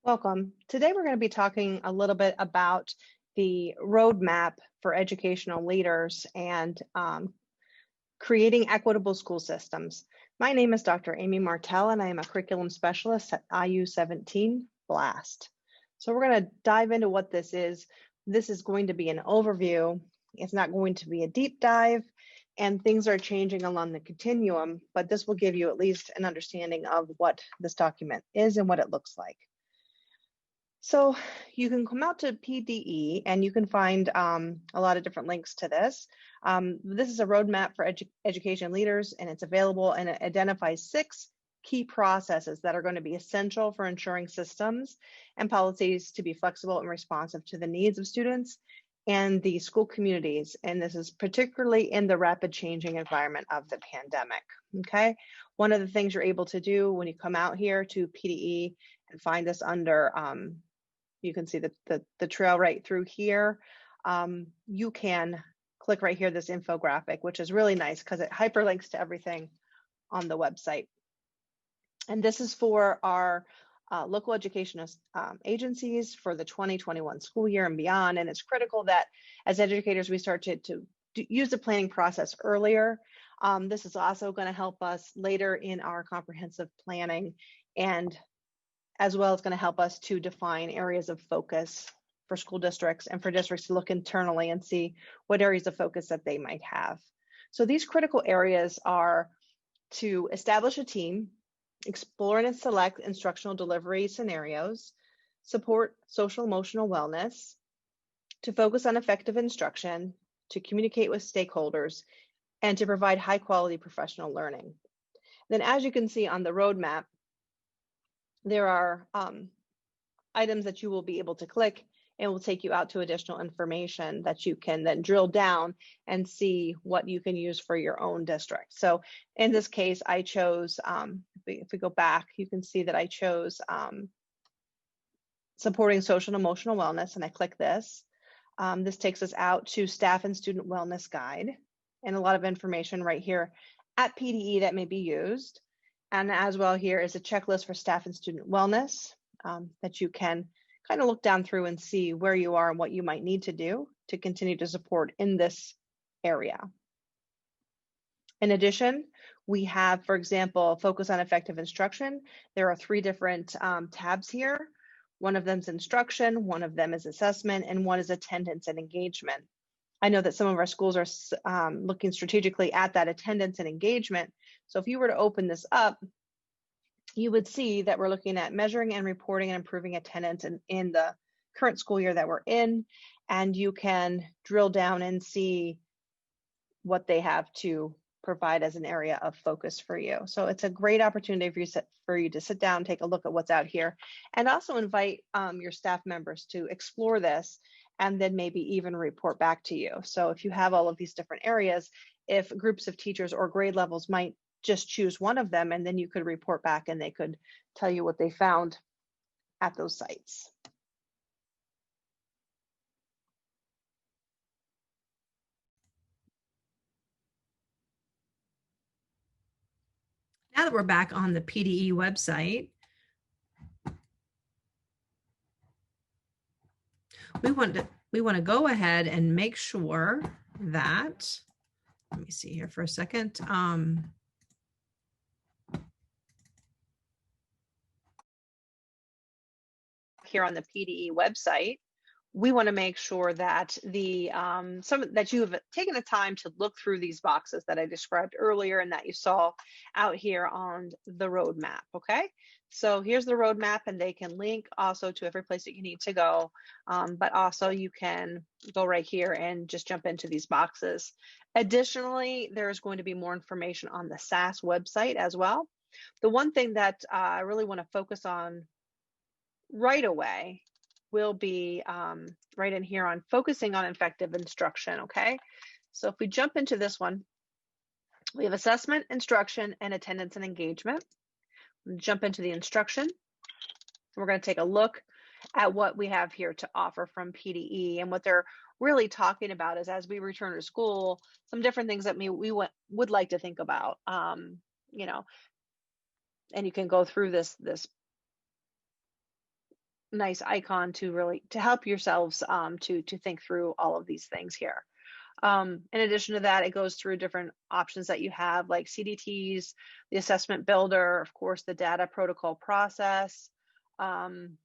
Welcome. Today we're going to be talking a little bit about the roadmap for educational leaders and creating equitable school systems. My name is Dr. Amy Martell, and I am a curriculum specialist at IU17 BLAST. So we're going to dive into what this is. This is going to be an overview. It's not going to be a deep dive, and things are changing along the continuum, but this will give you at least an understanding of what this document is and what it looks like. So you can come out to PDE and you can find a lot of different links to this. This is a roadmap for education leaders, and it's available, and it identifies 6 key processes that are going to be essential for ensuring systems and policies to be flexible and responsive to the needs of students and the school communities. And this is particularly in the rapid changing environment of the pandemic. Okay. One of the things you're able to do when you come out here to PDE and find this under you can see the trail right through here. You can click right here, this infographic, which is really nice because it hyperlinks to everything on the website. And this is for our local education agencies for the 2021 school year and beyond. And it's critical that as educators, we start to use the planning process earlier. This is also going to help us later in our comprehensive planning, and as well as going to help us to define areas of focus for school districts and for districts to look internally and see what areas of focus that they might have. So these critical areas are to establish a team, explore and select instructional delivery scenarios, support social emotional wellness, to focus on effective instruction, to communicate with stakeholders, and to provide high quality professional learning. Then, as you can see on the roadmap, there are items that you will be able to click, and will take you out to additional information that you can then drill down and see what you can use for your own district. So in this case, I chose, if we go back, you can see that I chose supporting social and emotional wellness, and I click this. This takes us out to staff and student wellness guide, and a lot of information right here at PDE that may be used. And as well, here is a checklist for staff and student wellness that you can kind of look down through and see where you are and what you might need to do to continue to support in this area. In addition, we have, for example, focus on effective instruction. There are 3 different tabs here. One of them is instruction, one of them is assessment, and one is attendance and engagement. I know that some of our schools are looking strategically at that attendance and engagement. So if you were to open this up, you would see that we're looking at measuring and reporting and improving attendance in the current school year that we're in. And you can drill down and see what they have to provide as an area of focus for you. So it's a great opportunity for you to sit down, take a look at what's out here, and also invite your staff members to explore this and then maybe even report back to you. So if you have all of these different areas, if groups of teachers or grade levels might just choose one of them, and then you could report back and they could tell you what they found at those sites. Now that we're back on the PDE website, we want to go ahead and make sure that, let me see here for a second. Here on the PDE website, we want to make sure that that you have taken the time to look through these boxes that I described earlier and that you saw out here on the roadmap. Okay, so here's the roadmap, and they can link also to every place that you need to go, but also you can go right here and just jump into these boxes. Additionally, there's going to be more information on the SAS website as well. The one thing that I really want to focus on right away will be right in here on focusing on effective instruction. Okay, so if we jump into this one, we have assessment, instruction, and attendance and engagement. We'll jump into the instruction. We're going to take a look at what we have here to offer from PDE, and what they're really talking about is, as we return to school, some different things that we would like to think about. You know, and you can go through this nice icon to really to help yourselves to think through all of these things here. In addition to that, it goes through different options that you have like CDTs, the assessment builder, of course, the data protocol process, um,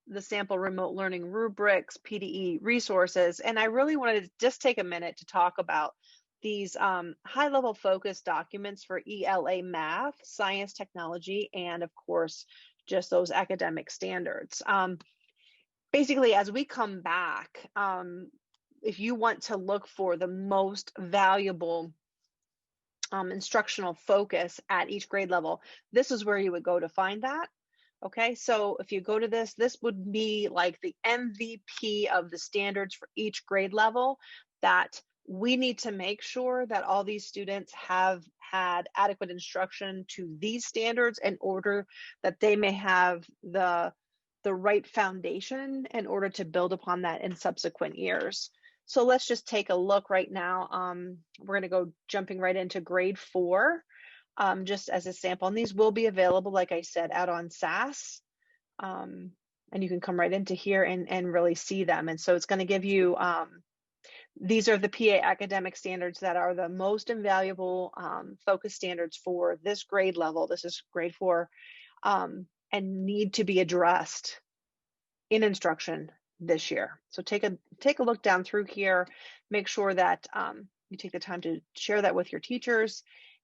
the sample remote learning rubrics, PDE resources. And I really wanted to just take a minute to talk about these high level focus documents for ELA math, science, technology, and of course, just those academic standards. Basically, as we come back, if you want to look for the most valuable instructional focus at each grade level, this is where you would go to find that. Okay, so if you go to this, this would be like the MVP of the standards for each grade level that we need to make sure that all these students have had adequate instruction to these standards in order that they may have the right foundation in order to build upon that in subsequent years. So let's just take a look right now. We're going to go jumping right into grade 4, just as a sample. And these will be available, like I said, out on SAS. And you can come right into here and really see them. And so it's going to give you, these are the PA academic standards that are the most invaluable focus standards for this grade level. This is grade 4, and need to be addressed in instruction this year. So take a look down through here, make sure that you take the time to share that with your teachers,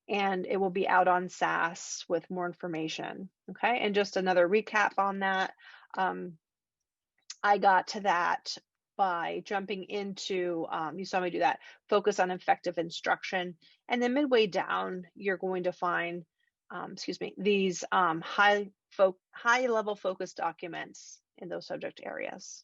and it will be out on SAS with more information. Okay, and just another recap on that. I got to that by jumping into, you saw me do that, focus on effective instruction. And then midway down, you're going to find, these high level focus documents in those subject areas.